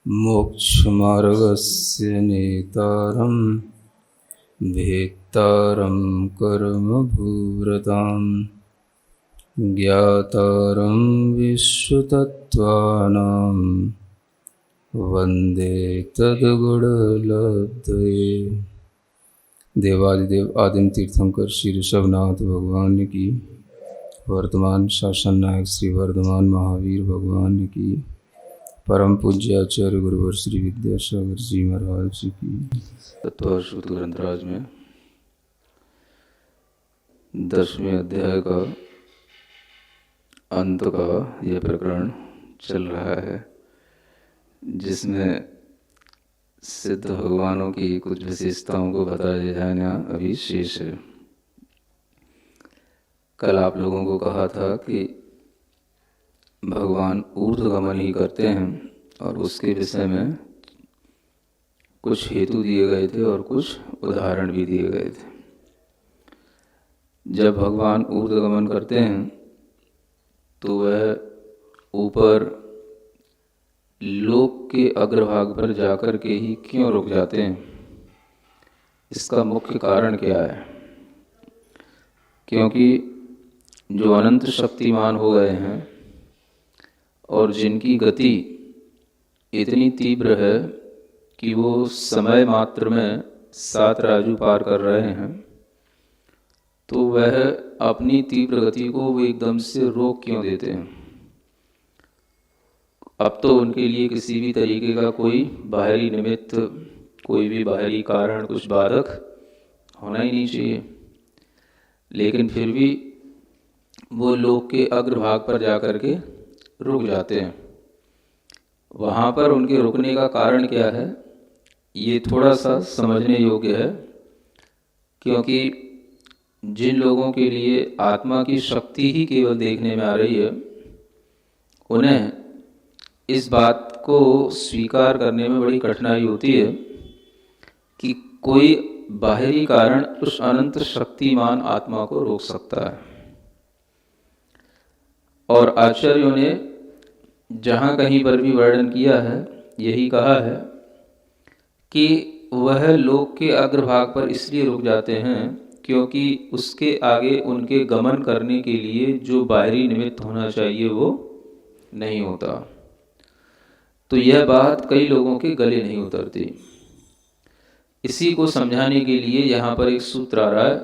मोक्षमार्गस्य नेतारं भेत्तारं कर्मभूरतां ज्ञातारं विश्वतत्त्वानां वन्दे तद्गुणलब्धये। देवादिदेव आदिम तीर्थंकर श्री ऋषभनाथ भगवान की, वर्तमान शासन नायक श्री वर्धमान महावीर भगवान की, परम पूज्य आचार्य गुरुवर श्री विद्यासागर जी महाराज जी की। तत्वश्रुत ग्रंथराज में 10वें अध्याय का अंत का यह प्रकरण चल रहा है, जिसमें सिद्ध भगवानों की कुछ विशेषताओं को बताया जाना अभी शेष है। कल आप लोगों को कहा था कि भगवान ऊर्ध्वगमन ही करते हैं और उसके विषय में कुछ हेतु दिए गए थे और कुछ उदाहरण भी दिए गए थे। जब भगवान ऊर्ध्वगमन करते हैं तो वह ऊपर लोक के अग्रभाग पर जाकर के ही क्यों रुक जाते हैं? इसका मुख्य कारण क्या है? क्योंकि जो अनंत शक्तिमान हो गए हैं और जिनकी गति इतनी तीव्र है कि वो समय मात्र में 7 राजू पार कर रहे हैं, तो वह अपनी तीव्र गति को वो एकदम से रोक क्यों देते हैं? अब तो उनके लिए किसी भी तरीके का कोई बाहरी निमित्त, कोई भी बाहरी कारण, कुछ बाधक होना ही नहीं चाहिए, लेकिन फिर भी वो लोक के अग्रभाग पर जाकर के रुक जाते हैं। वहाँ पर उनके रुकने का कारण क्या है, ये थोड़ा सा समझने योग्य है। क्योंकि जिन लोगों के लिए आत्मा की शक्ति ही केवल देखने में आ रही है, उन्हें इस बात को स्वीकार करने में बड़ी कठिनाई होती है कि कोई बाहरी कारण उस अनंत शक्तिमान आत्मा को रोक सकता है। और आचार्यों ने जहाँ कहीं पर भी वर्णन किया है, यही कहा है कि वह लोक के अग्रभाग पर इसलिए रुक जाते हैं क्योंकि उसके आगे उनके गमन करने के लिए जो बाहरी निमित्त होना चाहिए वो नहीं होता। तो यह बात कई लोगों के गले नहीं उतरती। इसी को समझाने के लिए यहाँ पर एक सूत्र आ रहा है,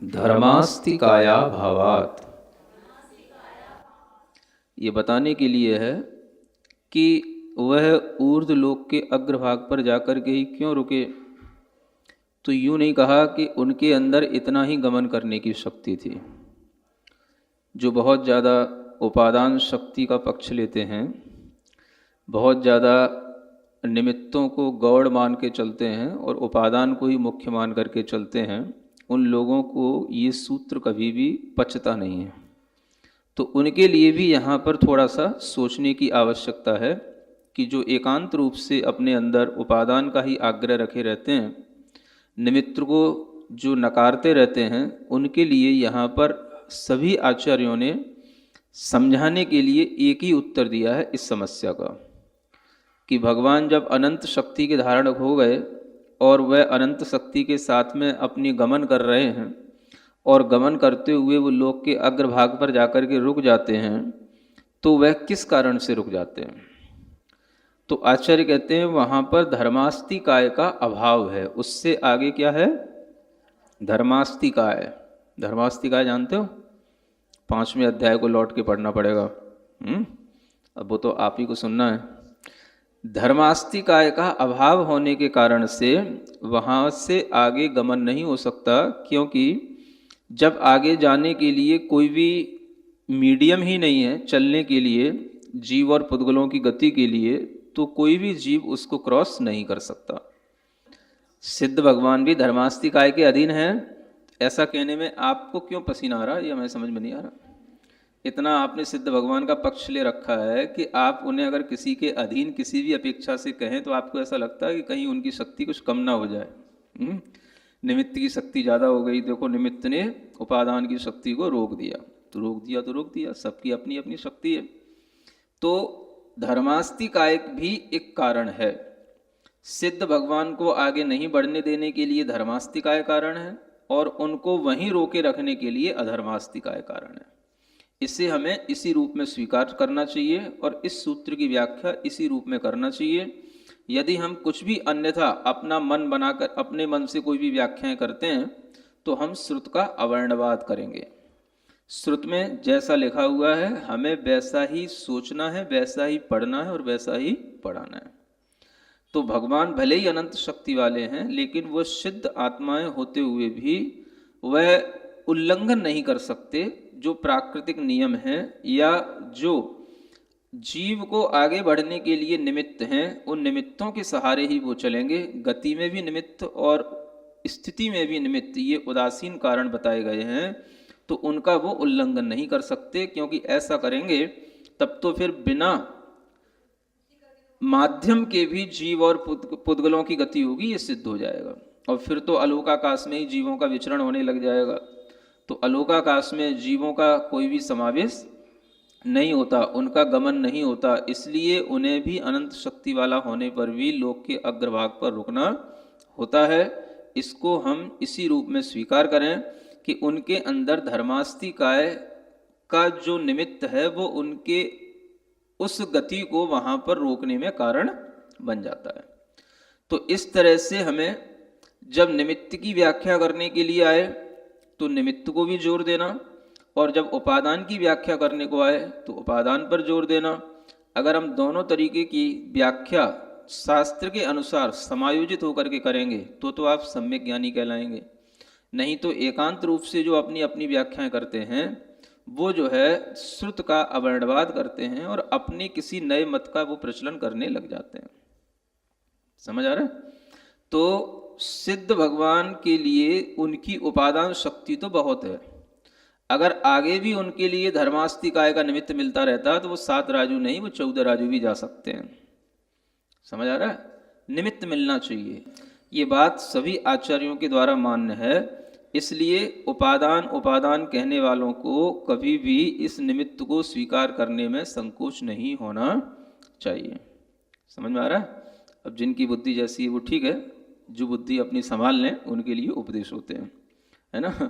धर्मास्ति काया भावात। ये बताने के लिए है कि वह ऊर्ध्व लोक के अग्रभाग पर जाकर के ही क्यों रुके। तो यूँ नहीं कहा कि उनके अंदर इतना ही गमन करने की शक्ति थी। जो बहुत ज़्यादा उपादान शक्ति का पक्ष लेते हैं, बहुत ज़्यादा निमित्तों को गौड़ मान के चलते हैं और उपादान को ही मुख्य मान करके चलते हैं, उन लोगों को ये सूत्र कभी भी पचता नहीं है। तो उनके लिए भी यहाँ पर थोड़ा सा सोचने की आवश्यकता है कि जो एकांत रूप से अपने अंदर उपादान का ही आग्रह रखे रहते हैं, निमित्त को जो नकारते रहते हैं, उनके लिए यहाँ पर सभी आचार्यों ने समझाने के लिए एक ही उत्तर दिया है इस समस्या का, कि भगवान जब अनंत शक्ति के धारणक हो गए और वह अनंत शक्ति के साथ में अपनी गमन कर रहे हैं और गमन करते हुए वो लोक के अग्रभाग पर जाकर के रुक जाते हैं, तो वह किस कारण से रुक जाते हैं? तो आचार्य कहते हैं वहाँ पर धर्मास्ति काय का अभाव है। उससे आगे क्या है? धर्मास्ति काय। धर्मास्ति काय जानते हो? 5वें अध्याय को लौट के पढ़ना पड़ेगा। अब वो तो आप ही को सुनना है। धर्मास्ति काय का अभाव होने के कारण से वहाँ से आगे गमन नहीं हो सकता, क्योंकि जब आगे जाने के लिए कोई भी मीडियम ही नहीं है चलने के लिए, जीव और पुद्गलों की गति के लिए, तो कोई भी जीव उसको क्रॉस नहीं कर सकता। सिद्ध भगवान भी धर्मास्ति काय के अधीन हैं। ऐसा कहने में आपको क्यों पसीना आ रहा है, ये हमें समझ में नहीं आ रहा। इतना आपने सिद्ध भगवान का पक्ष ले रखा है कि आप उन्हें अगर किसी के अधीन किसी भी अपेक्षा से कहें तो आपको ऐसा लगता है कि कहीं उनकी शक्ति कुछ कम ना हो जाए। निमित्त की शक्ति ज़्यादा हो गई। देखो, निमित्त ने उपादान की शक्ति को रोक दिया, तो रोक दिया, सबकी अपनी अपनी शक्ति है। तो धर्मास्तिकायक भी एक कारण है। सिद्ध भगवान को आगे नहीं बढ़ने देने के लिए धर्मास्तिकाय कारण है, और उनको वहीं रोके रखने के लिए अधर्मास्तिकाय कारण है। इसे हमें इसी रूप में स्वीकार करना चाहिए और इस सूत्र की व्याख्या इसी रूप में करना चाहिए। यदि हम कुछ भी अन्यथा अपना मन बनाकर अपने मन से कोई भी व्याख्याएं करते हैं तो हम श्रुत का अवर्णवाद करेंगे। श्रुत में जैसा लिखा हुआ है हमें वैसा ही सोचना है, वैसा ही पढ़ना है और वैसा ही पढ़ाना है। तो भगवान भले ही अनंत शक्ति वाले हैं, लेकिन वह सिद्ध आत्माएं होते हुए भी वह उल्लंघन नहीं कर सकते जो प्राकृतिक नियम हैं या जो जीव को आगे बढ़ने के लिए निमित्त हैं। उन निमित्तों के सहारे ही वो चलेंगे। गति में भी निमित्त और स्थिति में भी निमित्त, ये उदासीन कारण बताए गए हैं, तो उनका वो उल्लंघन नहीं कर सकते, क्योंकि ऐसा करेंगे तब तो फिर बिना माध्यम के भी जीव और पुद्गलों की गति होगी, ये सिद्ध हो जाएगा। और फिर तो अलोकाकाश में ही जीवों का विचरण होने लग जाएगा। तो अलोकाकाश में जीवों का कोई भी समावेश नहीं होता, उनका गमन नहीं होता। इसलिए उन्हें भी अनंत शक्ति वाला होने पर भी लोक के अग्रभाग पर रुकना होता है। इसको हम इसी रूप में स्वीकार करें कि उनके अंदर धर्मास्तिकाय का जो निमित्त है वो उनके उस गति को वहाँ पर रोकने में कारण बन जाता है। तो इस तरह से हमें जब निमित्त की व्याख्या करने के लिए आए तो निमित्त को भी जोर देना, और जब उपादान की व्याख्या करने को आए तो उपादान पर जोर देना। अगर हम दोनों तरीके की व्याख्या शास्त्र के अनुसार समायोजित होकर के करेंगे तो आप सम्यक ज्ञानी कहलाएंगे। नहीं तो एकांत रूप से जो अपनी अपनी व्याख्याएं करते हैं वो जो है श्रुत का अवर्णवाद करते हैं और अपने किसी नए मत का वो प्रचलन करने लग जाते हैं। समझ आ रहा है? तो सिद्ध भगवान के लिए उनकी उपादान शक्ति तो बहुत है। अगर आगे भी उनके लिए धर्मास्तिकाय का निमित्त मिलता रहता तो वो 7 राजू नहीं, वो 14 राजू भी जा सकते हैं। समझ आ रहा है? निमित्त मिलना चाहिए, ये बात सभी आचार्यों के द्वारा मान्य है। इसलिए उपादान उपादान कहने वालों को कभी भी इस निमित्त को स्वीकार करने में संकोच नहीं होना चाहिए। समझ में आ रहा है? अब जिनकी बुद्धि जैसी है वो ठीक है, जो बुद्धि अपनी संभाल लें उनके लिए उपदेश होते हैं, है ना।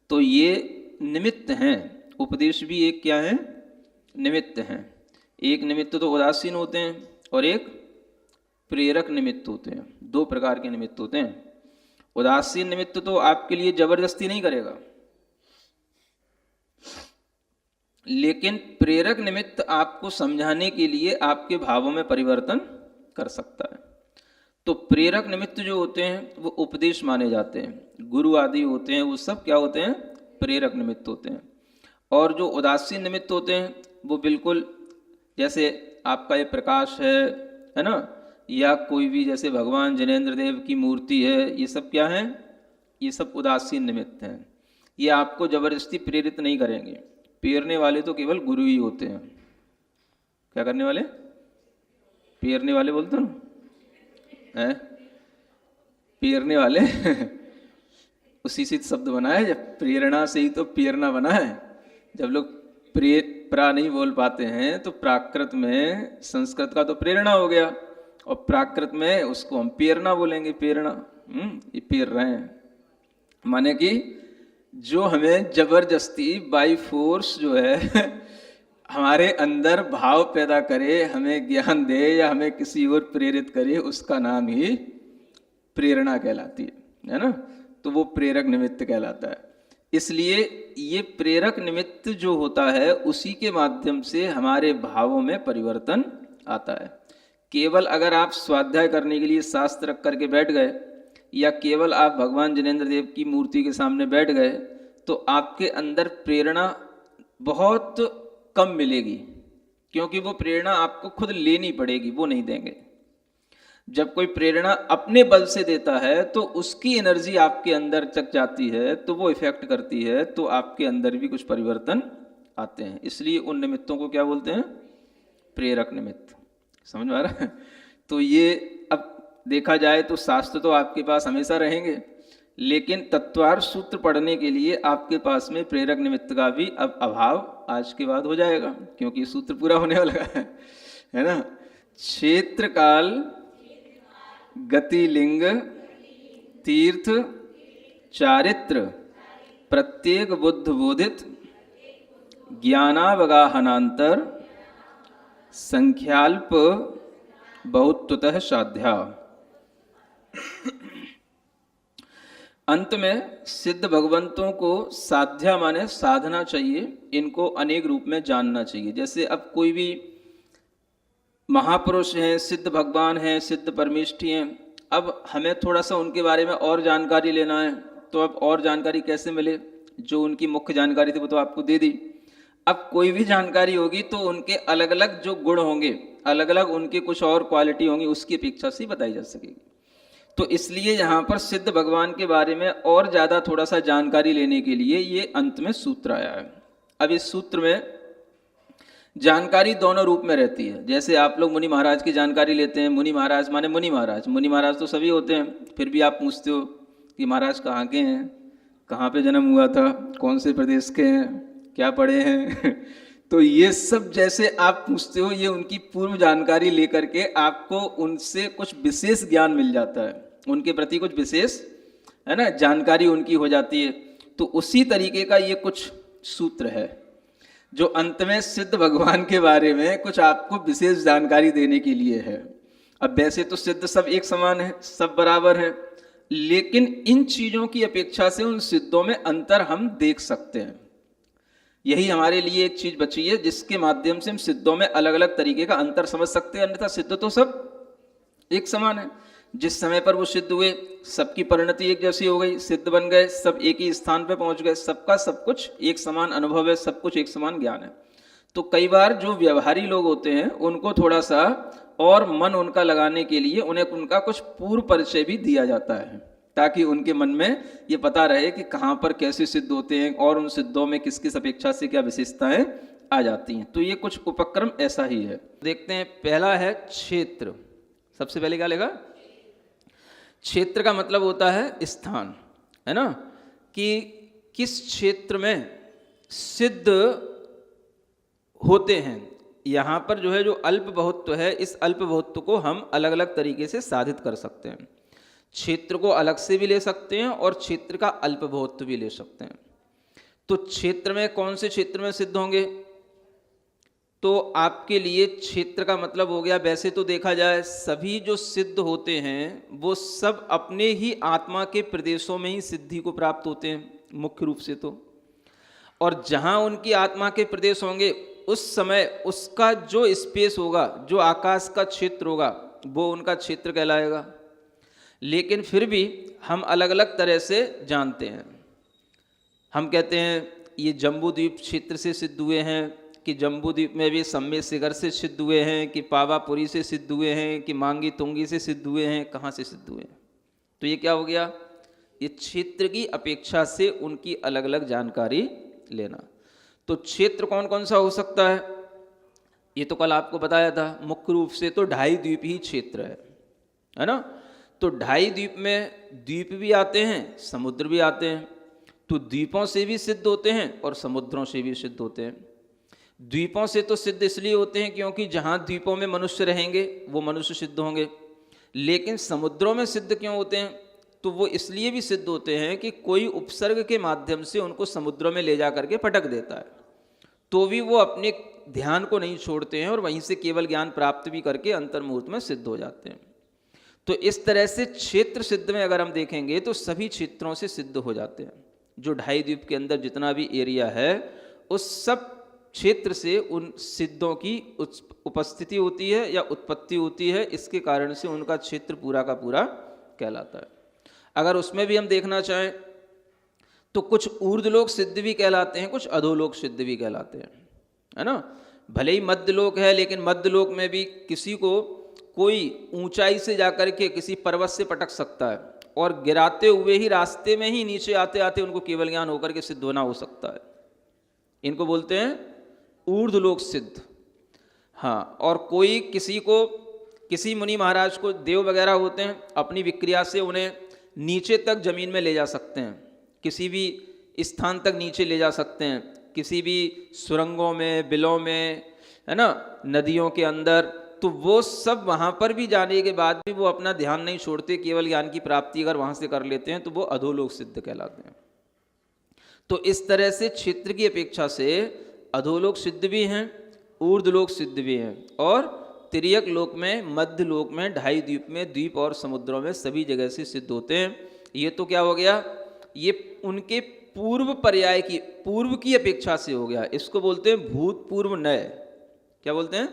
तो ये निमित्त हैं, उपदेश भी एक क्या है? निमित्त हैं। एक निमित्त तो उदासीन होते हैं और एक प्रेरक निमित्त होते हैं। 2 प्रकार के निमित्त होते हैं। उदासीन निमित्त तो आपके लिए जबरदस्ती नहीं करेगा, लेकिन प्रेरक निमित्त आपको समझाने के लिए आपके भावों में परिवर्तन कर सकता है। तो प्रेरक निमित्त जो होते हैं वो उपदेश माने जाते हैं। गुरु आदि होते हैं वो सब क्या होते हैं? प्रेरक निमित्त होते हैं। और जो उदासीन निमित्त होते हैं वो बिल्कुल जैसे आपका ये प्रकाश है ना, या कोई भी जैसे भगवान जिनेंद्र देव की मूर्ति है, ये सब क्या है? ये सब उदासीन निमित्त हैं। ये आपको जबरदस्ती प्रेरित नहीं करेंगे। पेरने वाले तो केवल गुरु ही होते हैं। क्या करने वाले? पेरने वाले बोलते हो हैं? पेरने वाले उसी से शब्द बना है, जब प्रेरणा से ही तो पेरना बना है। जब लोग प्रा नहीं बोल पाते हैं तो प्राकृत में संस्कृत का तो प्रेरणा हो गया, और प्राकृत में उसको हम पेरना बोलेंगे। पेरना ये पेर रहे हैं, माने कि जो हमें जबरदस्ती बाई फोर्स जो है हमारे अंदर भाव पैदा करे, हमें ज्ञान दे या हमें किसी और प्रेरित करे, उसका नाम ही प्रेरणा कहलाती है ना। तो वो प्रेरक निमित्त कहलाता है। इसलिए ये प्रेरक निमित्त जो होता है उसी के माध्यम से हमारे भावों में परिवर्तन आता है। केवल अगर आप स्वाध्याय करने के लिए शास्त्र रख करके बैठ गए या केवल आप भगवान जिनेंद्र देव की मूर्ति के सामने बैठ गए तो आपके अंदर प्रेरणा बहुत कम मिलेगी, क्योंकि वो प्रेरणा आपको खुद लेनी पड़ेगी, वो नहीं देंगे। जब कोई प्रेरणा अपने बल से देता है तो उसकी एनर्जी आपके अंदर तक जाती है, तो वो इफेक्ट करती है, तो आपके अंदर भी कुछ परिवर्तन आते हैं। इसलिए उन निमित्तों को क्या बोलते हैं? प्रेरक निमित्त। समझ में आ रहा है? तो ये अब देखा जाए तो शास्त्र तो आपके पास हमेशा रहेंगे, लेकिन तत्वार्थ सूत्र पढ़ने के लिए आपके पास में प्रेरक निमित्त का भी अब अभाव आज के बाद हो जाएगा, क्योंकि सूत्र पूरा होने वाला है है ना। क्षेत्र काल गति लिंग तीर्थ चारित्र प्रत्येक बुद्ध बोधित ज्ञानावगाहनांतर संख्याल्प बहुत्वतः साध्या। अंत में सिद्ध भगवंतों को साध्या माने साधना चाहिए, इनको अनेक रूप में जानना चाहिए। जैसे अब कोई भी महापुरुष हैं, सिद्ध भगवान हैं, सिद्ध परमेष्ठी हैं, अब हमें थोड़ा सा उनके बारे में और जानकारी लेना है, तो अब और जानकारी कैसे मिले? जो उनकी मुख्य जानकारी थी वो तो आपको दे दी। अब कोई भी जानकारी होगी तो उनके अलग अलग जो गुण होंगे, अलग अलग उनके कुछ और क्वालिटी होंगी, उसकी अपेक्षा से बताई जा सकेगी। तो इसलिए यहाँ पर सिद्ध भगवान के बारे में और ज़्यादा थोड़ा सा जानकारी लेने के लिए ये अंत में सूत्र आया है। अब इस सूत्र में जानकारी दोनों रूप में रहती है। जैसे आप लोग मुनि महाराज की जानकारी लेते हैं, मुनि महाराज माने मुनि महाराज, मुनि महाराज तो सभी होते हैं, फिर भी आप पूछते हो कि महाराज कहाँ के हैं, कहाँ पे जन्म हुआ था, कौन से प्रदेश के हैं, क्या पढ़े हैं तो ये सब जैसे आप पूछते हो, ये उनकी पूर्व जानकारी लेकर के आपको उनसे कुछ विशेष ज्ञान मिल जाता है, उनके प्रति कुछ विशेष, है ना, जानकारी उनकी हो जाती है। तो उसी तरीके का ये कुछ सूत्र है जो अंत में सिद्ध भगवान के बारे में कुछ आपको विशेष जानकारी देने के लिए है। अब वैसे तो सिद्ध सब एक समान है, सब बराबर है, लेकिन इन चीजों की अपेक्षा से उन सिद्धों में अंतर हम देख सकते हैं। यही हमारे लिए एक चीज बची है जिसके माध्यम से हम सिद्धों में अलग अलग तरीके का अंतर समझ सकते हैं। अन्यथा सिद्ध तो सब एक समान है। जिस समय पर वो सिद्ध हुए सबकी परिणति एक जैसी हो गई, सिद्ध बन गए, सब एक ही स्थान पर पहुंच गए, सबका सब कुछ एक समान अनुभव है, सब कुछ एक समान ज्ञान है। तो कई बार जो व्यवहारी लोग होते हैं उनको थोड़ा सा और मन उनका लगाने के लिए उन्हें उनका कुछ पूर्व परिचय भी दिया जाता है, ताकि उनके मन में ये पता रहे कि कहाँ पर कैसे सिद्ध होते हैं और उन सिद्धों में किस किस अपेक्षा से क्या विशेषताएं आ जाती हैं। तो ये कुछ उपक्रम ऐसा ही है। देखते हैं, पहला है क्षेत्र। सबसे पहले क्या लेगा? क्षेत्र का मतलब होता है स्थान, है ना, कि किस क्षेत्र में सिद्ध होते हैं। यहाँ पर जो है जो अल्प बहुत्व है, इस अल्प बहुत्व को हम अलग अलग तरीके से साधित कर सकते हैं। क्षेत्र को अलग से भी ले सकते हैं और क्षेत्र का अल्प बहुत्व भी ले सकते हैं। तो क्षेत्र में कौन से क्षेत्र में सिद्ध होंगे? तो आपके लिए क्षेत्र का मतलब हो गया, वैसे तो देखा जाए सभी जो सिद्ध होते हैं वो सब अपने ही आत्मा के प्रदेशों में ही सिद्धि को प्राप्त होते हैं मुख्य रूप से तो। और जहाँ उनकी आत्मा के प्रदेश होंगे उस समय उसका जो स्पेस होगा, जो आकाश का क्षेत्र होगा, वो उनका क्षेत्र कहलाएगा। लेकिन फिर भी हम अलग अलग तरह से जानते हैं। हम कहते हैं ये जम्बूद्वीप क्षेत्र से सिद्ध हुए हैं, कि जम्बूद्वीप में भी सम्मेद शिखर से सिद्ध हुए हैं, कि पावापुरी से सिद्ध हुए हैं, कि मांगी तुंगी से सिद्ध हुए हैं, कहाँ से सिद्ध हुए हैं। तो ये क्या हो गया? ये क्षेत्र की अपेक्षा से उनकी अलग अलग जानकारी लेना। तो क्षेत्र कौन कौन सा हो सकता है? ये तो कल आपको बताया था, मुख्य रूप से तो 2.5 द्वीप ही क्षेत्र है ना। तो 2.5 द्वीप में द्वीप भी आते हैं, समुद्र भी आते हैं। तो द्वीपों से भी सिद्ध होते हैं और समुद्रों से भी सिद्ध होते हैं। द्वीपों से तो सिद्ध इसलिए होते हैं क्योंकि जहाँ द्वीपों में मनुष्य रहेंगे वो मनुष्य सिद्ध होंगे। लेकिन समुद्रों में सिद्ध क्यों होते हैं? तो वो इसलिए भी सिद्ध होते हैं कि कोई उपसर्ग के माध्यम से उनको समुद्रों में ले जा करके पटक देता है, तो भी वो अपने ध्यान को नहीं छोड़ते हैं और वहीं से केवल ज्ञान प्राप्त भी करके अंतर्मुहूर्त में सिद्ध हो जाते हैं। तो इस तरह से क्षेत्र सिद्ध में अगर हम देखेंगे तो सभी क्षेत्रों से सिद्ध हो जाते हैं। जो 2.5 द्वीप के अंदर जितना भी एरिया है उस सब क्षेत्र से उन सिद्धों की उपस्थिति होती है या उत्पत्ति होती है। इसके कारण से उनका क्षेत्र पूरा का पूरा कहलाता है। अगर उसमें भी हम देखना चाहें तो कुछ ऊर्ध्वलोक सिद्ध भी कहलाते हैं, कुछ अधोलोक सिद्ध भी कहलाते हैं, है ना। भले ही मध्यलोक है, लेकिन मध्यलोक में भी किसी को कोई ऊंचाई से जाकर के किसी पर्वत से पटक सकता है और गिराते हुए ही रास्ते में ही नीचे आते आते उनको केवल ज्ञान होकर के सिद्ध होना हो सकता है। इनको बोलते हैं ऊर्ध्वलोक सिद्ध। हाँ, और कोई किसी मुनि महाराज को, देव वगैरह होते हैं, अपनी विक्रिया से उन्हें नीचे तक जमीन में ले जा सकते हैं, किसी भी स्थान तक नीचे ले जा सकते हैं, किसी भी सुरंगों में, बिलों में है ना, नदियों के अंदर, तो वो सब वहाँ पर भी जाने के बाद भी वो अपना ध्यान नहीं छोड़ते, केवल ज्ञान की प्राप्ति अगर वहाँ से कर लेते हैं तो वो अधोलोक सिद्ध कहलाते हैं। तो इस तरह से क्षेत्र की अपेक्षा से अधोलोक सिद्ध भी हैं, ऊर्ध्वलोक सिद्ध भी हैं, और तिर्यक लोक में, मध्य लोक में, ढाई द्वीप में, द्वीप और समुद्रों में सभी जगह से सिद्ध होते हैं। ये तो क्या हो गया, ये उनके पूर्व पर्याय की, पूर्व की अपेक्षा से हो गया। इसको बोलते हैं भूतपूर्व नय। क्या बोलते हैं?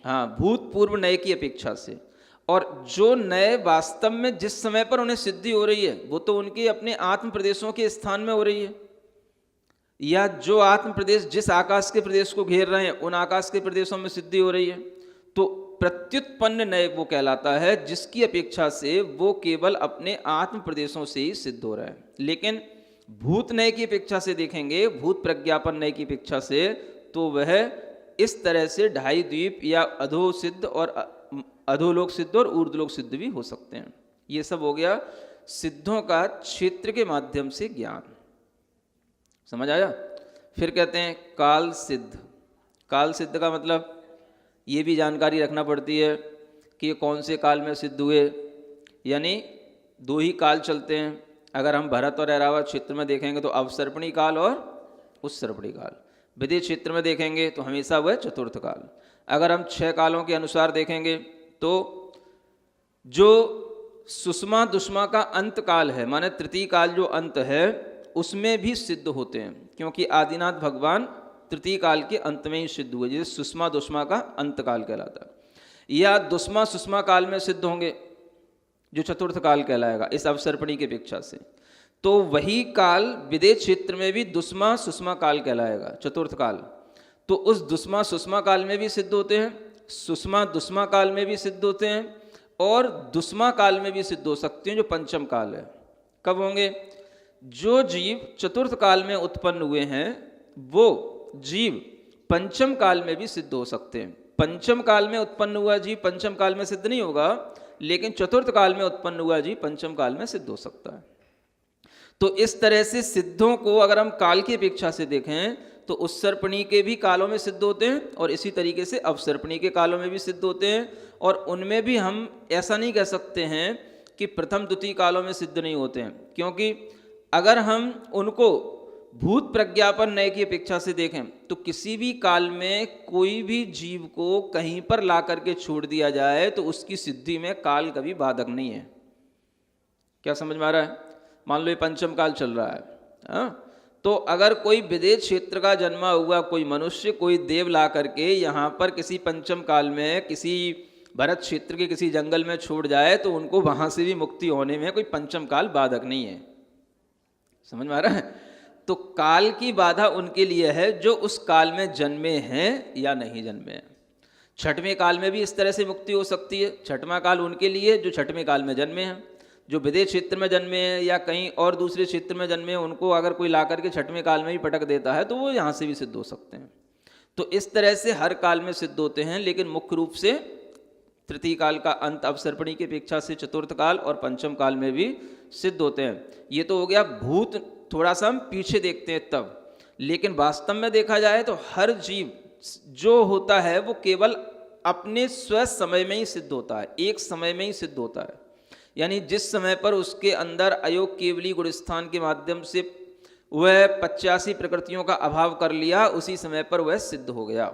हाँ, भूतपूर्व नय की अपेक्षा से। और जो नय वास्तव में जिस समय पर उन्हें सिद्धि हो रही है वो तो उनके अपने आत्म प्रदेशों के स्थान में हो रही है, या जो आत्म प्रदेश जिस आकाश के प्रदेश को घेर रहे हैं उन आकाश के प्रदेशों में सिद्धि हो रही है। तो प्रत्युत्पन्न नय वो कहलाता है जिसकी अपेक्षा से वो केवल अपने आत्म प्रदेशों से ही सिद्ध हो रहा है। लेकिन भूत नय की अपेक्षा से देखेंगे, भूत प्रज्ञापन नय की अपेक्षा से, तो वह इस तरह से ढाई द्वीप या अधो सिद्ध और अधोलोक सिद्ध और ऊर्ध्वलोक सिद्ध भी हो सकते हैं। ये सब हो गया सिद्धों का क्षेत्र के माध्यम से ज्ञान। समझ आया? फिर कहते हैं काल सिद्ध। काल सिद्ध का मतलब ये भी जानकारी रखना पड़ती है कि ये कौन से काल में सिद्ध हुए। यानी दो ही काल चलते हैं। अगर हम भरत और ऐरावत क्षेत्र में देखेंगे तो अवसर्पणी काल और उत्सर्पणी काल। विदेह क्षेत्र में देखेंगे तो हमेशा वह चतुर्थ काल। अगर हम 6 कालों के अनुसार देखेंगे तो जो सुषमा दुष्मा का अंत काल है, माने तृतीय काल जो अंत है, उसमें भी सिद्ध होते हैं, क्योंकि आदिनाथ भगवान तृतीय काल के अंत में ही सिद्ध हुए, जैसे सुषमा दुष्मा का अंत काल कहलाता है। या दुष्मा सुषमा काल में सिद्ध होंगे जो चतुर्थ काल कहलाएगा इस अवसर्पणी की अपेक्षा से। तो वही काल विदेह क्षेत्र में भी दुष्मा सुषमा काल कहलाएगा, चतुर्थ काल। तो उस दुष्मा सुषमा काल में भी सिद्ध होते हैं, सुषमा दुष्मा काल में भी सिद्ध होते हैं, और दुष्मा काल में भी सिद्ध हो सकते हैं जो पंचम काल है। कब होंगे? जो जीव चतुर्थ काल में उत्पन्न हुए हैं वो जीव पंचम काल में भी सिद्ध हो सकते हैं। पंचम काल में उत्पन्न हुआ जीव पंचम काल में सिद्ध नहीं होगा, लेकिन चतुर्थ काल में उत्पन्न हुआ जीव पंचम काल में सिद्ध हो सकता है। तो इस तरह से सिद्धों को अगर हम काल की अपेक्षा से देखें तो उत्सर्पणी के भी कालों में सिद्ध होते हैं, और इसी तरीके से अवसर्पणी के कालों में भी सिद्ध होते हैं। और उनमें भी हम ऐसा नहीं कह सकते हैं कि प्रथम द्वितीय कालों में सिद्ध नहीं होते हैं, क्योंकि अगर हम उनको भूत प्रज्ञापन नय की अपेक्षा से देखें तो किसी भी काल में कोई भी जीव को कहीं पर ला करके छोड़ दिया जाए तो उसकी सिद्धि में काल कभी बाधक नहीं है। क्या समझ में आ रहा है? मान लो ये पंचम काल चल रहा है, हाँ? तो अगर कोई विदेह क्षेत्र का जन्मा हुआ कोई मनुष्य, कोई देव ला करके यहाँ पर किसी पंचम काल में किसी भरत क्षेत्र के किसी जंगल में छोड़ जाए तो उनको वहाँ से भी मुक्ति होने में कोई पंचम काल बाधक नहीं है। समझ में आ रहा है? तो काल की बाधा उनके लिए है जो उस काल में जन्मे हैं या नहीं जन्मे हैं। छठवें काल में भी इस तरह से मुक्ति हो सकती है। छठवां काल उनके लिए जो छठवें काल में जन्मे हैं। जो विदेह क्षेत्र में जन्मे हैं या कहीं और दूसरे क्षेत्र में जन्मे हैं, उनको अगर कोई ला करके छठवें काल में ही पटक देता है तो वो यहाँ से भी सिद्ध हो सकते हैं। तो इस तरह से हर काल में सिद्ध होते हैं, लेकिन मुख्य रूप से तृतीय काल का अंत अवसर्पणी की अपेक्षा से चतुर्थ काल और पंचम काल में भी सिद्ध होते हैं। ये तो हो गया भूत, थोड़ा सा हम पीछे देखते हैं तब। लेकिन वास्तव में देखा जाए तो हर जीव जो होता है वो केवल अपने स्व समय में ही सिद्ध होता है, एक समय में ही सिद्ध होता है। यानी जिस समय पर उसके अंदर अयोग केवली गुणस्थान के माध्यम से वह 85 प्रकृतियों का अभाव कर लिया, उसी समय पर वह सिद्ध हो गया।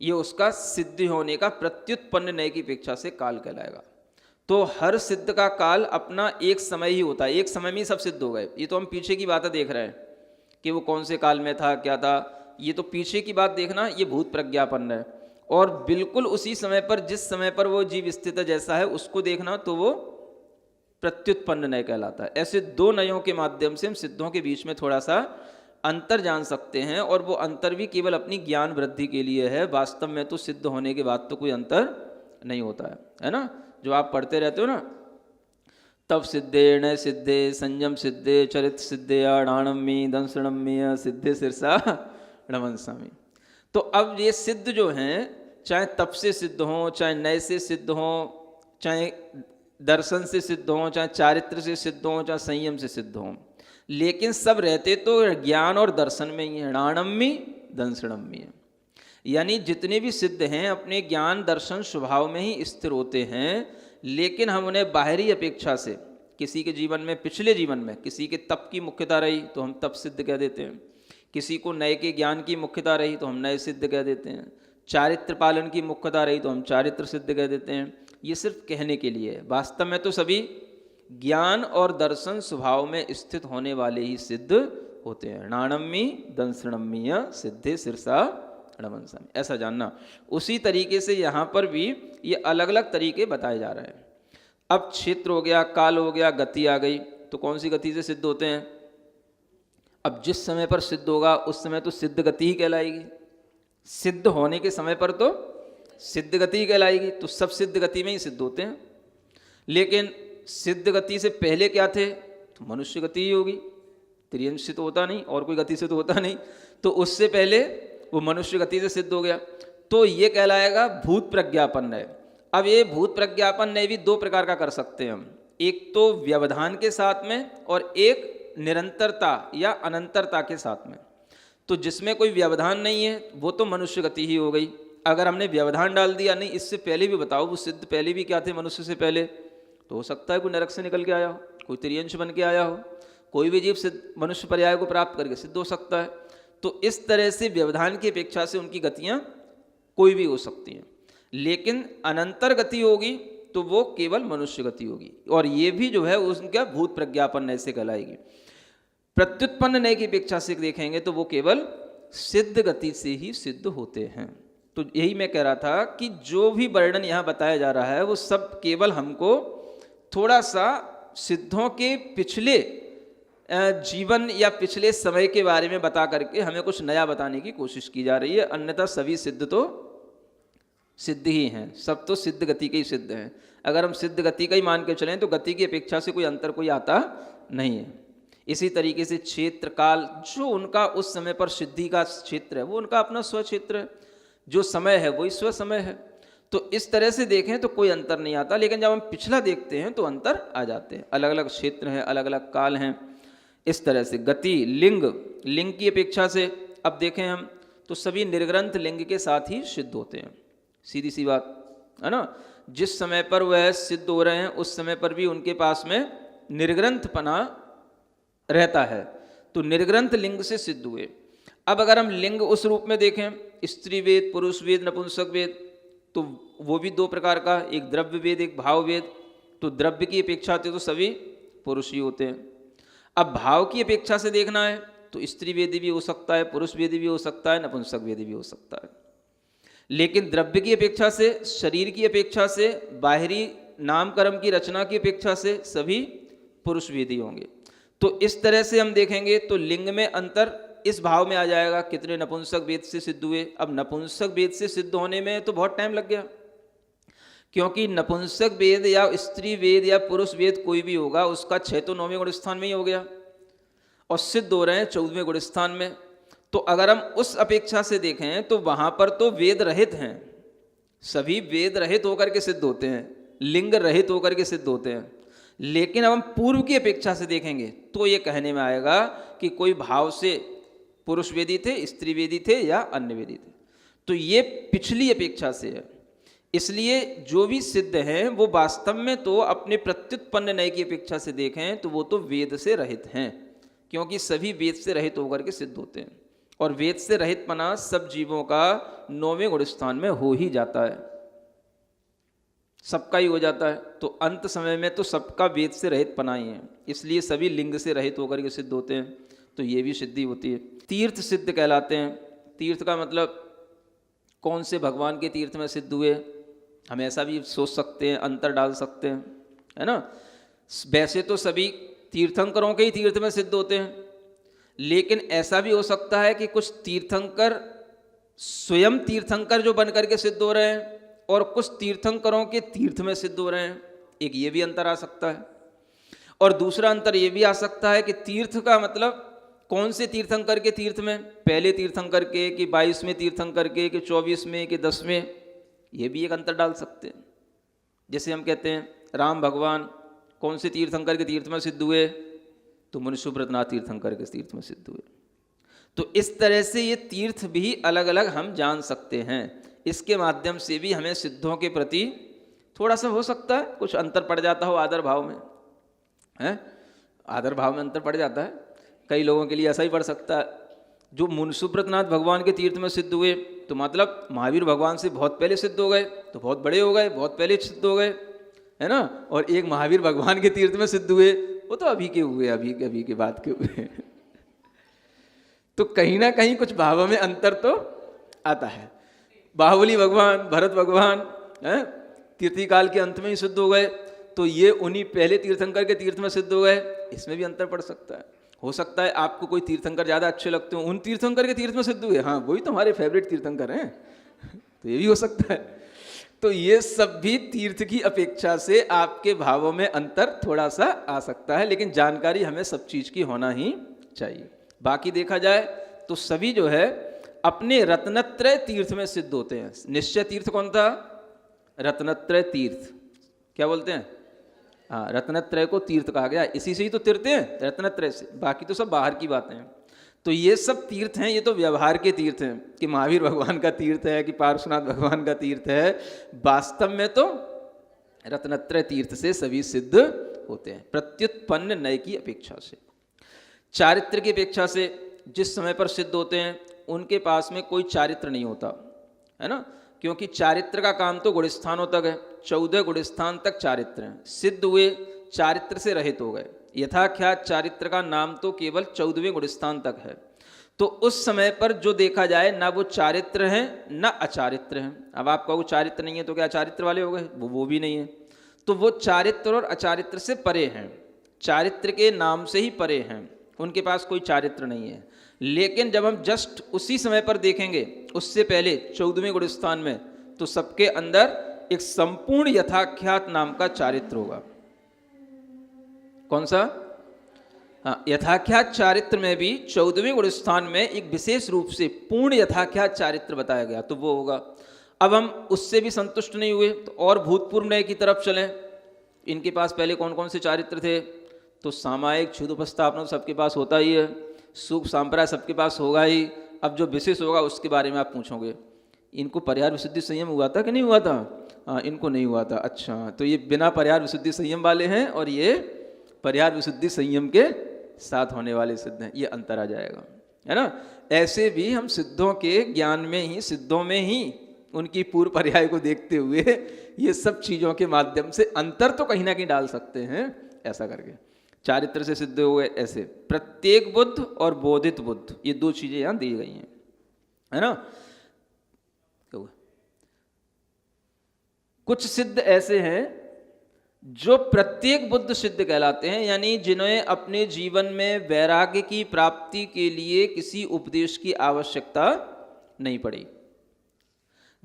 ये उसका सिद्धि होने का प्रत्युत्पन्न नय की अपेक्षा से काल कहलाएगा। तो हर सिद्ध का काल अपना एक समय ही होता है, एक समय में ही सब सिद्ध हो गए। ये तो हम पीछे की बातें देख रहे हैं कि वो कौन से काल में था, क्या था, ये तो पीछे की बात देखना, ये भूत प्रज्ञापन्न है। और बिल्कुल उसी समय पर जिस समय पर वो जीव स्थित है जैसा है उसको देखना, तो वो प्रत्युत्पन्न नय कहलाता है। ऐसे दो नयों के माध्यम से हम सिद्धों के बीच में थोड़ा सा अंतर जान सकते हैं, और वो अंतर भी केवल अपनी ज्ञान वृद्धि के लिए है। वास्तव में तो सिद्ध होने के बाद तो कोई अंतर नहीं होता है ना? जो आप पढ़ते रहते हो ना, तब सिद्धे न सिद्धे संयम सिद्धे चरित सिद्धे अणाणम्मी दंसणम्मी सिद्धे शीर्षा नमनसामी। तो अब ये सिद्ध जो हैं, चाहे तप से सिद्ध हों, चाहे नय से सिद्ध हों, चाहे दर्शन से सिद्ध हों, चाहे चारित्र से सिद्ध हों, चाहे संयम से सिद्ध हों, लेकिन सब रहते तो ज्ञान और दर्शन में ही है। णाणम्मी दंसणम्मी है। यानी जितने भी सिद्ध हैं अपने ज्ञान दर्शन स्वभाव में ही स्थिर होते हैं, लेकिन हम उन्हें बाहरी अपेक्षा से, किसी के जीवन में पिछले जीवन में किसी के तप की मुख्यता रही तो हम तप सिद्ध कह देते हैं, किसी को नए के ज्ञान की मुख्यता रही तो हम नए सिद्ध कह देते हैं, चारित्र पालन की मुख्यता रही तो हम चारित्र सिद्ध कह देते हैं। ये सिर्फ कहने के लिए है, वास्तव में तो सभी ज्ञान और दर्शन स्वभाव में स्थित होने वाले ही सिद्ध होते हैं। नाणम्मी दंसणम्मीय सिद्धे सिरसा णमंसम, ऐसा जानना। उसी तरीके से यहाँ पर भी ये अलग अलग तरीके बताए जा रहे हैं। अब क्षेत्र हो गया, काल हो गया, गति आ गई, तो कौन सी गति से सिद्ध होते हैं? अब जिस समय पर सिद्ध होगा उस समय तो सिद्ध गति ही कहलाएगी, सिद्ध होने के समय पर तो सिद्ध गति ही कहलाएगी, तो सब सिद्ध गति में ही सिद्ध होते हैं। लेकिन सिद्ध गति से पहले क्या थे? तो मनुष्य गति ही होगी, त्रियंश से तो होता नहीं और कोई गति से तो होता नहीं, तो उससे पहले वो मनुष्य गति से सिद्ध हो गया, तो ये कहलाएगा भूत प्रज्ञापन है। अब ये भूत प्रज्ञापन ने भी दो प्रकार का कर सकते हैं हम, एक तो व्यवधान के साथ में और एक निरंतरता या अनंतरता के साथ में। तो जिसमें कोई व्यवधान नहीं है वो तो मनुष्य गति ही हो गई। अगर हमने व्यवधान डाल दिया, नहीं इससे पहले भी बताओ वो सिद्ध पहले भी क्या थे मनुष्य से पहले, तो हो सकता है कोई नरक से निकल के आया हो, कोई त्रियंश बन के आया हो, कोई भी जीव सिद्ध मनुष्य पर्याय को प्राप्त करके सिद्ध हो सकता है। तो इस तरह से व्यवधान की अपेक्षा से उनकी गतियाँ कोई भी हो सकती हैं, लेकिन अनंतर गति होगी तो वो केवल मनुष्य गति होगी, और ये भी जो है उनका भूत प्रज्ञापन नय से कहलाएगी। प्रत्युत्पन्न नय की अपेक्षा से देखेंगे तो वो केवल सिद्ध गति से ही सिद्ध होते हैं। तो यही मैं कह रहा था कि जो भी वर्णन यहाँ बताया जा रहा है वो सब केवल हमको थोड़ा सा सिद्धों के पिछले जीवन या पिछले समय के बारे में बता करके हमें कुछ नया बताने की कोशिश की जा रही है, अन्यथा सभी सिद्ध तो सिद्ध ही हैं, सब तो सिद्ध गति के ही सिद्ध हैं। अगर हम सिद्ध गति का ही मान के चलें तो गति की अपेक्षा से कोई अंतर कोई आता नहीं है। इसी तरीके से क्षेत्र काल, जो उनका उस समय पर सिद्धि का क्षेत्र है वो उनका अपना स्व क्षेत्र है, जो समय है वही स्व समय है। तो इस तरह से देखें तो कोई अंतर नहीं आता, लेकिन जब हम पिछला देखते हैं तो अंतर आ जाते हैं। अलग अलग क्षेत्र हैं, अलग अलग काल हैं। इस तरह से गति लिंग, लिंग की अपेक्षा से अब देखें हम तो सभी निर्ग्रंथ लिंग के साथ ही सिद्ध होते हैं, सीधी सी बात है ना। जिस समय पर वह सिद्ध हो रहे हैं उस समय पर भी उनके पास में निर्ग्रंथपना रहता है, तो निर्ग्रंथ लिंग से सिद्ध हुए। अब अगर हम लिंग उस रूप में देखें, स्त्री वेद, पुरुष वेद, नपुंसक वेद, तो वो भी दो प्रकार का, एक द्रव्य वेद एक भाव वेद। तो द्रव्य की अपेक्षा से तो सभी पुरुष ही होते हैं। अब भाव की अपेक्षा से देखना है तो स्त्री वेदी भी हो सकता है, पुरुष वेदी भी हो सकता है, नपुंसक वेदी भी हो सकता है। लेकिन द्रव्य की अपेक्षा से, शरीर की अपेक्षा से, बाहरी नाम कर्म की रचना की अपेक्षा से सभी पुरुष वेदी होंगे। तो इस तरह से हम देखेंगे तो लिंग में अंतर इस भाव में आ जाएगा, कितने नपुंसक वेद से सिद्ध हुए। अब नपुंसक वेद से सिद्ध होने में तो बहुत टाइम लग गया, क्योंकि नपुंसक वेद या स्त्री वेद या पुरुष वेद कोई भी होगा उसका 6 तो 9वें गुण स्थान में ही हो गया, और सिद्ध हो रहे हैं 14वें गुण स्थान में। तो अगर हम उस अपेक्षा से देखें तो वहां पर तो वेद रहित हैं, सभी वेद रहित होकर के सिद्ध होते हैं, लिंग रहित होकर के सिद्ध होते हैं। लेकिन अब हम पूर्व की अपेक्षा से देखेंगे तो ये कहने में आएगा कि कोई भाव से पुरुष वेदी थे, स्त्री वेदी थे या अन्य वेदी थे। तो ये पिछली अपेक्षा से है। इसलिए जो भी सिद्ध हैं वो वास्तव में तो अपने प्रत्युत्पन्न नय की अपेक्षा से देखें तो वो तो वेद से रहित हैं, क्योंकि सभी वेद से रहित होकर के सिद्ध होते हैं, और वेद से रहित पना सब जीवों का 9वें गुण स्थान में हो ही जाता है, सबका ही हो जाता है। तो अंत समय में तो सबका वेद से रहित पना ही है, इसलिए सभी लिंग से रहित होकर के सिद्ध होते हैं। तो ये भी सिद्धि होती है। तीर्थ सिद्ध कहलाते हैं। तीर्थ का मतलब कौन से भगवान के तीर्थ में सिद्ध हुए, हम ऐसा भी सोच सकते हैं, अंतर डाल सकते हैं, है ना। वैसे तो सभी तीर्थंकरों के ही तीर्थ में सिद्ध होते हैं, लेकिन ऐसा भी हो सकता है कि कुछ तीर्थंकर स्वयं तीर्थंकर जो बन करके सिद्ध हो रहे हैं और कुछ तीर्थंकरों के तीर्थ में सिद्ध हो रहे हैं। एक ये भी अंतर आ सकता है। और दूसरा अंतर ये भी आ सकता है कि तीर्थ का मतलब कौन से तीर्थंकर के तीर्थ में, पहले तीर्थंकर के कि 22वें तीर्थंकर के कि 24वें कि 10वें, ये भी एक अंतर डाल सकते हैं। जैसे हम कहते हैं राम भगवान कौन से तीर्थंकर के तीर्थ में सिद्ध हुए, तो मुनि सुब्रतनाथ तीर्थंकर के तीर्थ में सिद्ध हुए। तो इस तरह से ये तीर्थ भी अलग अलग हम जान सकते हैं। इसके माध्यम से भी हमें सिद्धों के प्रति थोड़ा सा हो सकता है कुछ अंतर पड़ जाता हो आदर भाव में, है आदर भाव में अंतर पड़ जाता है। कई लोगों के लिए ऐसा ही पड़ सकता है। जो मुनसुब्रतनाथ भगवान के तीर्थ में सिद्ध हुए तो मतलब महावीर भगवान से बहुत पहले सिद्ध हो गए, तो बहुत बड़े हो गए, बहुत पहले सिद्ध हो गए, है ना। और एक महावीर भगवान के तीर्थ में सिद्ध हुए वो तो अभी के हुए, अभी के बाद के हुए। तो कहीं ना कहीं कुछ भावों में अंतर तो आता है। बाहुबली भगवान, भरत भगवान तीर्थी काल के अंत में ही सिद्ध हो गए, तो ये उन्हीं पहले तीर्थंकर के तीर्थ में सिद्ध हो गए, इसमें भी अंतर पड़ सकता है। हो सकता है आपको कोई तीर्थंकर ज़्यादा अच्छे लगते हो, उन तीर्थंकर के तीर्थ में सिद्ध हुए, हाँ वही तो हमारे फेवरेट तीर्थंकर हैं। तो ये भी हो सकता है। तो ये सब भी तीर्थ की अपेक्षा से आपके भावों में अंतर थोड़ा सा आ सकता है, लेकिन जानकारी हमें सब चीज़ की होना ही चाहिए। बाकी देखा जाए तो सभी जो है अपने रत्नत्रय तीर्थ में सिद्ध होते हैं। निश्चय तीर्थ कौन था? रत्नत्रय तीर्थ। क्या बोलते हैं? हाँ, रत्नत्रय को तीर्थ कहा गया, इसी से ही तो तीर्थ हैं, रत्नत्रय से। बाकी तो सब बाहर की बातें हैं। तो ये सब तीर्थ हैं, ये तो व्यवहार के तीर्थ हैं कि महावीर भगवान का तीर्थ है कि पार्श्वनाथ भगवान का तीर्थ है। वास्तव में तो रत्नत्रय तीर्थ से सभी सिद्ध होते हैं, प्रत्युत्पन्न नय की अपेक्षा से, चारित्र की अपेक्षा से। जिस समय पर सिद्ध होते हैं उनके पास में कोई चारित्र नहीं होता, है ना, क्योंकि चारित्र का काम तो गुणस्थानों तक है, 14 गुणस्थान तक चारित्र हैं। सिद्ध हुए चारित्र से रहित हो गए। यथाख्यात चारित्र का नाम तो केवल 14वें गुणस्थान तक है। तो उस समय पर जो देखा जाए ना वो चारित्र हैं ना अचारित्र हैं। अब आप कहो चारित्र नहीं है तो क्या अचारित्र वाले हो गए? वो भी नहीं है। तो वो चारित्र और अचारित्र से परे हैं, चारित्र के नाम से ही परे हैं, उनके पास कोई चारित्र नहीं है। लेकिन जब हम जस्ट उसी समय पर देखेंगे, उससे पहले 14वें गुणस्थान में, तो सबके अंदर एक संपूर्ण यथाख्यात नाम का चारित्र होगा। कौन सा? हाँ, यथाख्यात चारित्र में भी 14वें गुणस्थान में एक विशेष रूप से पूर्ण यथाख्यात चारित्र बताया गया, तो वो होगा। अब हम उससे भी संतुष्ट नहीं हुए तो और भूतपूर्व नय की तरफ चलें। इनके पास पहले कौन कौन से चारित्र थे? तो सामायिक क्षुद्रपस्थापना तो सबके पास होता ही है, सुख सांप्राय सबके पास होगा ही। अब जो विशेष होगा उसके बारे में आप पूछोगे, इनको पर्याय विशुद्धि संयम हुआ था कि नहीं हुआ था? हाँ, इनको नहीं हुआ था। अच्छा, तो ये बिना पर्याय विशुद्धि संयम वाले हैं और ये पर्याय विशुद्धि संयम के साथ होने वाले सिद्ध हैं। ये अंतर आ जाएगा, है ना। ऐसे भी हम सिद्धों के ज्ञान में ही, सिद्धों में ही उनकी पूर्व पर्याय को देखते हुए ये सब चीज़ों के माध्यम से अंतर तो कहीं ना कहीं डाल सकते हैं। ऐसा करके चारित्र से सिद्ध हो गए। ऐसे प्रत्येक बुद्ध और बोधित बुद्ध, ये दो चीजें यहां दी गई हैं, है ना। कुछ सिद्ध ऐसे हैं जो प्रत्येक बुद्ध सिद्ध कहलाते हैं, यानी जिन्हें अपने जीवन में वैराग्य की प्राप्ति के लिए किसी उपदेश की आवश्यकता नहीं पड़ी,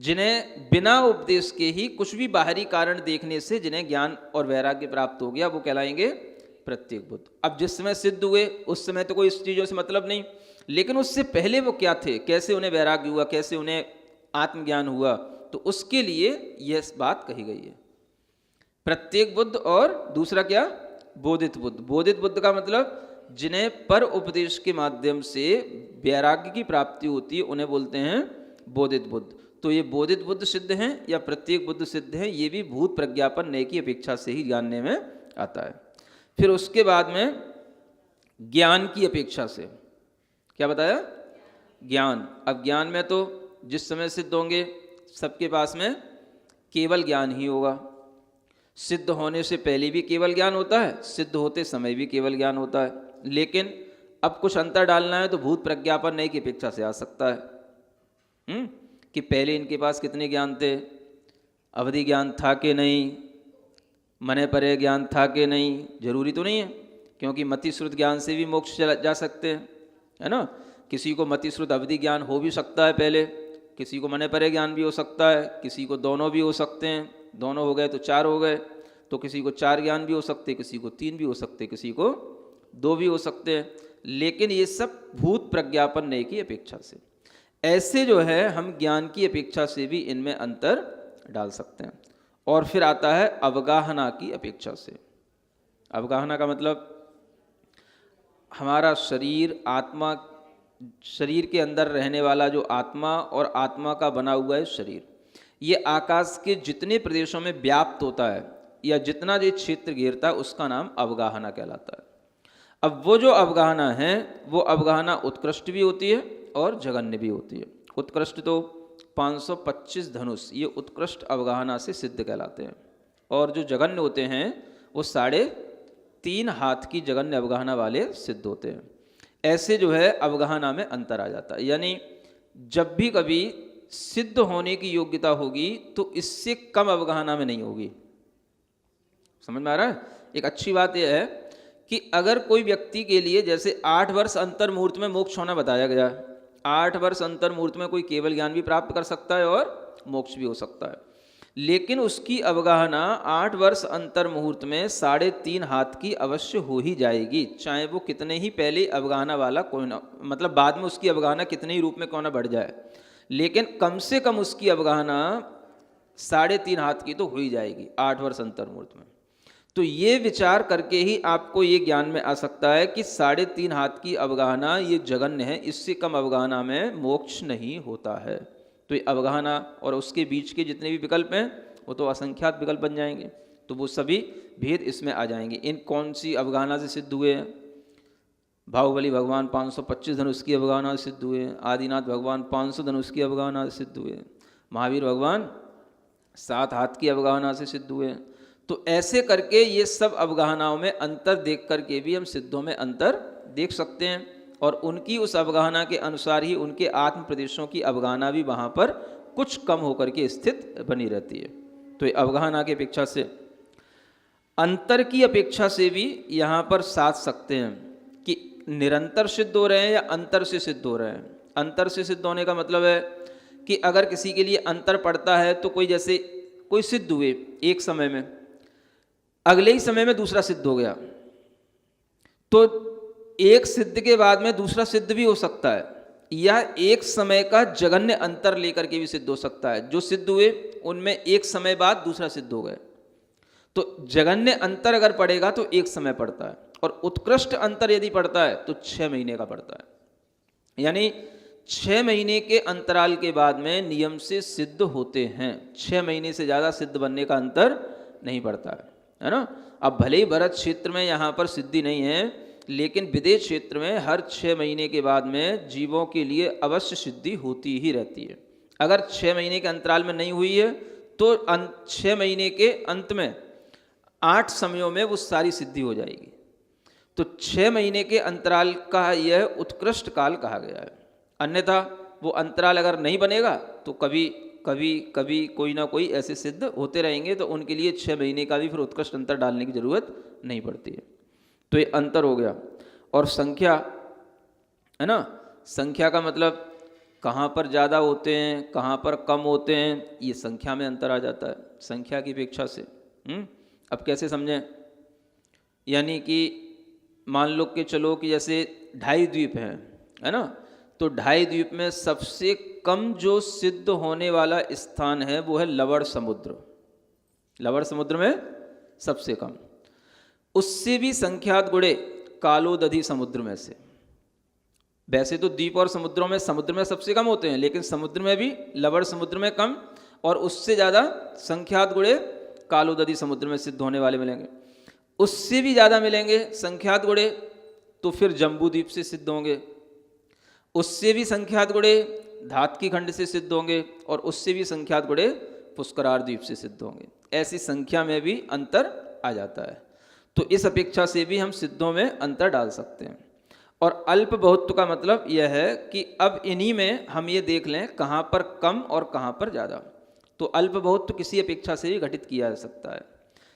जिन्हें बिना उपदेश के ही कुछ भी बाहरी कारण देखने से जिन्हें ज्ञान और वैराग्य प्राप्त हो गया, वो कहलाएंगे प्रत्येक बुद्ध। अब जिस समय सिद्ध हुए उस समय तो कोई इस चीज़ों से मतलब नहीं, लेकिन उससे पहले वो क्या थे, कैसे उन्हें वैराग्य हुआ, कैसे उन्हें आत्मज्ञान हुआ, तो उसके लिए यह बात कही गई है। प्रत्येक बुद्ध और दूसरा क्या? बोधित बुद्ध। बोधित बुद्ध का मतलब जिन्हें पर उपदेश के माध्यम से वैराग्य की प्राप्ति होती है, उन्हें बोलते हैं बोधित बुद्ध। तो ये बोधित बुद्ध सिद्ध हैं या प्रत्येक बुद्ध सिद्ध हैं, ये भी भूत प्रज्ञापन नय की अपेक्षा से ही जानने में आता है। फिर उसके बाद में ज्ञान की अपेक्षा से, क्या बताया? ज्ञान। अब ज्ञान में तो जिस समय सिद्ध होंगे सबके पास में केवल ज्ञान ही होगा। सिद्ध होने से पहले भी केवल ज्ञान होता है, सिद्ध होते समय भी केवल ज्ञान होता है। लेकिन अब कुछ अंतर डालना है तो भूत प्रज्ञापन नय की अपेक्षा से आ सकता है कि पहले इनके पास कितने ज्ञान थे, अवधि ज्ञान था कि नहीं, मने परे ज्ञान था कि नहीं। जरूरी तो नहीं है, क्योंकि मतिश्रुत ज्ञान से भी मोक्ष जा सकते हैं, है ना। किसी को मतिश्रुत अवधि ज्ञान हो भी सकता है पहले, किसी को मने परे ज्ञान भी हो सकता है, किसी को दोनों भी हो सकते हैं। दोनों हो गए तो 4 हो गए, तो किसी को 4 ज्ञान भी हो सकते, किसी को 3 भी हो सकते, किसी को 2 भी हो सकते हैं। लेकिन ये सब भूत प्रज्ञापन नय की अपेक्षा से। ऐसे जो है हम ज्ञान की अपेक्षा से भी इनमें अंतर डाल सकते हैं। और फिर आता है अवगाहना की अपेक्षा से। अवगाहना का मतलब हमारा शरीर, आत्मा शरीर के अंदर रहने वाला जो आत्मा और आत्मा का बना हुआ है शरीर, ये आकाश के जितने प्रदेशों में व्याप्त होता है या जितना जो क्षेत्र घेरता है उसका नाम अवगाहना कहलाता है। अब वो जो अवगाहना है वो अवगाहना उत्कृष्ट भी होती है और जघन्य भी होती है। उत्कृष्ट तो 525 धनुष ये उत्कृष्ट अवगाहना से सिद्ध कहलाते हैं, और जो जघन्य होते हैं वो 3.5 हाथ की जघन्य अवगाहना वाले सिद्ध होते हैं। ऐसे जो है अवगाहना में अंतर आ जाता है, यानी जब भी कभी सिद्ध होने की योग्यता होगी तो इससे कम अवगाहना में नहीं होगी। समझ में आ रहा है? एक अच्छी बात यह है कि अगर कोई व्यक्ति के लिए जैसे 8 वर्ष अंतर मुहूर्त में मोक्ष होना बताया गया है, 8 वर्ष अंतर मुहूर्त में कोई केवल ज्ञान भी प्राप्त कर सकता है और मोक्ष भी हो सकता है, लेकिन उसकी अवगाहना 8 वर्ष अंतर मुहूर्त में 3.5 हाथ की अवश्य हो ही जाएगी, चाहे वो कितने ही पहले अवगाहना वाला कोई ना, मतलब बाद में उसकी अवगाहना कितने ही रूप में क्यों ना बढ़ जाए, लेकिन कम से कम उसकी अवगाहना 3.5 हाथ की तो हो ही जाएगी 8 वर्ष अंतर मुहूर्त में। तो ये विचार करके ही आपको ये ज्ञान में आ सकता है कि 3.5 हाथ की अवगाहना ये जघन्य है, इससे कम अवगाहना में मोक्ष नहीं होता है। तो ये अवगाहना और उसके बीच के जितने भी विकल्प हैं वो तो असंख्यात विकल्प बन जाएंगे, तो वो सभी भेद इसमें आ जाएंगे। इन कौन सी अवगाहना से सिद्ध हुए हैं? बाहुबली भगवान 525 धनुष की अवगाहना से सिद्ध हुए, आदिनाथ भगवान 500 धनुष की अवगाहना से सिद्ध हुए, महावीर भगवान 7 हाथ की अवगाहना से सिद्ध हुए। तो ऐसे करके ये सब अवगाहनाओं में अंतर देख करके भी हम सिद्धों में अंतर देख सकते हैं, और उनकी उस अवगाहना के अनुसार ही उनके आत्म प्रदेशों की अवगाहना भी वहाँ पर कुछ कम होकर के स्थित बनी रहती है। तो ये अवगाहना की अपेक्षा से, अंतर की अपेक्षा से भी यहाँ पर साध सकते हैं कि निरंतर सिद्ध हो रहे हैं या अंतर से सिद्ध हो रहे हैं। अंतर से सिद्ध होने का मतलब है कि अगर किसी के लिए अंतर पड़ता है तो कोई जैसे कोई सिद्ध हुए एक समय में, अगले ही समय में दूसरा सिद्ध हो गया, तो एक सिद्ध के बाद में दूसरा सिद्ध भी हो सकता है, या एक समय का जघन्य अंतर लेकर के भी सिद्ध हो सकता है। जो सिद्ध हुए उनमें एक समय बाद दूसरा सिद्ध हो गए, तो जघन्य अंतर अगर पड़ेगा तो एक समय पड़ता है, और उत्कृष्ट अंतर यदि पड़ता है तो 6 महीने का पड़ता है। यानी 6 महीने के अंतराल के बाद में नियम से सिद्ध होते हैं, 6 महीने से ज़्यादा सिद्ध बनने का अंतर नहीं पड़ता है ना। अब भले ही भरत क्षेत्र में यहाँ पर सिद्धि नहीं है, लेकिन विदेश क्षेत्र में हर 6 महीने के बाद में जीवों के लिए अवश्य सिद्धि होती ही रहती है। अगर 6 महीने के अंतराल में नहीं हुई है तो 6 महीने के अंत में 8 समयों में वो सारी सिद्धि हो जाएगी। तो 6 महीने के अंतराल का यह उत्कृष्ट काल कहा गया है। अन्यथा वो अंतराल अगर नहीं बनेगा तो कभी कभी कोई ना कोई ऐसे सिद्ध होते रहेंगे, तो उनके लिए 6 महीने का भी फिर उत्कृष्ट अंतर डालने की जरूरत नहीं पड़ती है। तो ये अंतर हो गया। और संख्या है ना, संख्या का मतलब कहाँ पर ज़्यादा होते हैं कहाँ पर कम होते हैं, ये संख्या में अंतर आ जाता है संख्या की अपेक्षा से। अब कैसे समझें? यानी कि मान लो कि चलो कि जैसे 2.5 द्वीप हैं, है ना, तो 2.5 द्वीप में सबसे कम जो सिद्ध होने वाला स्थान है वो है लवण समुद्र। लवण समुद्र में सबसे कम, उससे भी संख्यात गुणे कालोदधि समुद्र में से। वैसे तो द्वीप और समुद्रों में समुद्र में सबसे कम होते हैं, लेकिन समुद्र में भी लवण समुद्र में कम, और उससे ज़्यादा संख्यात गुणे कालोदधि समुद्र में सिद्ध होने वाले मिलेंगे। उससे भी ज़्यादा मिलेंगे संख्यात गुणे तो फिर जम्बू द्वीप से सिद्ध होंगे, उससे भी संख्यात गुणे धातकी खंड से सिद्ध होंगे, और उससे भी संख्यात गुणे पुष्करार द्वीप से सिद्ध होंगे। ऐसी संख्या में भी अंतर आ जाता है। तो इस अपेक्षा से भी हम सिद्धों में अंतर डाल सकते हैं। और अल्प बहुत्व का मतलब यह है कि अब इन्हीं में हम ये देख लें कहाँ पर कम और कहाँ पर ज़्यादा। तो अल्प बहुत्व किसी अपेक्षा से भी घटित किया जा सकता है।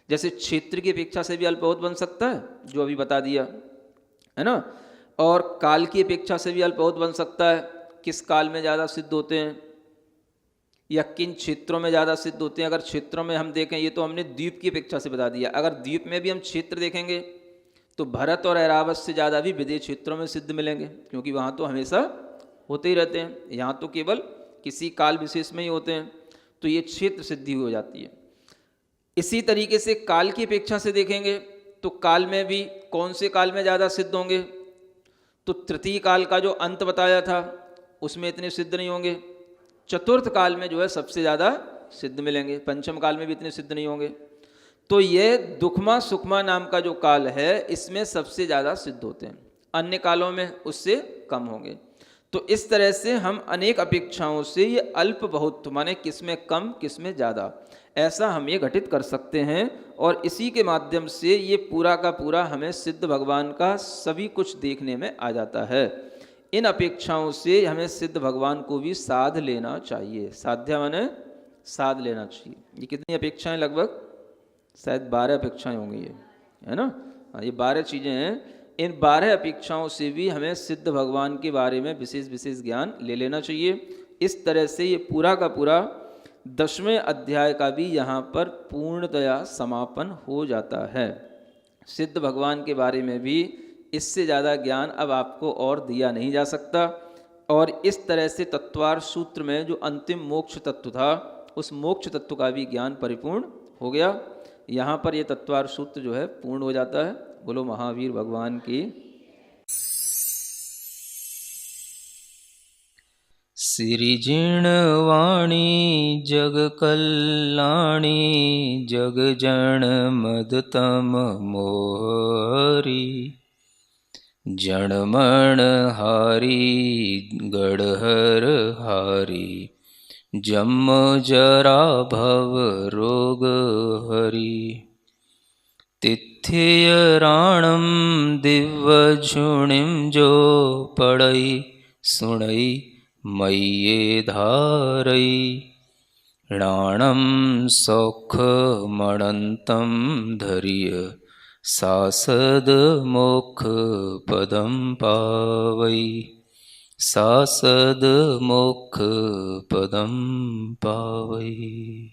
जैसे क्षेत्र की अपेक्षा से भी अल्प बहुत बन सकता है, जो अभी बता दिया है ना, और काल की अपेक्षा से भी अल्प बहुत बन सकता है, किस काल में ज़्यादा सिद्ध होते हैं या किन क्षेत्रों में ज़्यादा सिद्ध होते हैं। अगर क्षेत्रों में हम देखें, ये तो हमने द्वीप की अपेक्षा से बता दिया, अगर द्वीप में भी हम क्षेत्र देखेंगे तो भरत और ऐरावत से ज़्यादा भी विदेश क्षेत्रों में सिद्ध मिलेंगे, क्योंकि वहाँ तो हमेशा होते ही रहते हैं, यहाँ तो केवल किसी काल विशेष में ही होते हैं। तो ये क्षेत्र सिद्धि हो जाती है। इसी तरीके से काल की अपेक्षा से देखेंगे तो काल में भी कौन से काल में ज़्यादा सिद्ध होंगे, तो तृतीय काल का जो अंत बताया था उसमें इतने सिद्ध नहीं होंगे, चतुर्थ काल में जो है सबसे ज़्यादा सिद्ध मिलेंगे, पंचम काल में भी इतने सिद्ध नहीं होंगे। तो ये दुखमा सुखमा नाम का जो काल है इसमें सबसे ज़्यादा सिद्ध होते हैं, अन्य कालों में उससे कम होंगे। तो इस तरह से हम अनेक अपेक्षाओं से ये अल्प बहुत माने किसमें कम किसमें ज़्यादा, ऐसा हम ये घटित कर सकते हैं। और इसी के माध्यम से ये पूरा का पूरा हमें सिद्ध भगवान का सभी कुछ देखने में आ जाता है। इन अपेक्षाओं से हमें सिद्ध भगवान को भी साध लेना चाहिए। साध्या माने साध लेना चाहिए। ये कितनी अपेक्षाएं, लगभग शायद 12 अपेक्षाएं होंगी ये, है ना। ये 12 चीज़ें हैं। इन 12 अपेक्षाओं से भी हमें सिद्ध भगवान के बारे में विशेष विशेष ज्ञान ले लेना चाहिए। इस तरह से ये पूरा का पूरा 10वें अध्याय का भी यहाँ पर पूर्णतया समापन हो जाता है। सिद्ध भगवान के बारे में भी इससे ज़्यादा ज्ञान अब आपको और दिया नहीं जा सकता। और इस तरह से तत्वार सूत्र में जो अंतिम मोक्ष तत्व था उस मोक्ष तत्व का भी ज्ञान परिपूर्ण हो गया। यहाँ पर ये तत्वार सूत्र जो है पूर्ण हो जाता है। बोलो महावीर भगवान की। सिरिजिणवाणी जग कल्याणी जग जन मदतम मोहरी जणमण हारी गढ़हर हारी जम जरा भव रोग हरि तिथ्य राणम दिव्य झुणिम जो पड़ई सुणई मय्ये धारई राणम सौख मणंतम धरिय सासद मोक्ष पदम पावई सासद मोक्ष पदम पावई।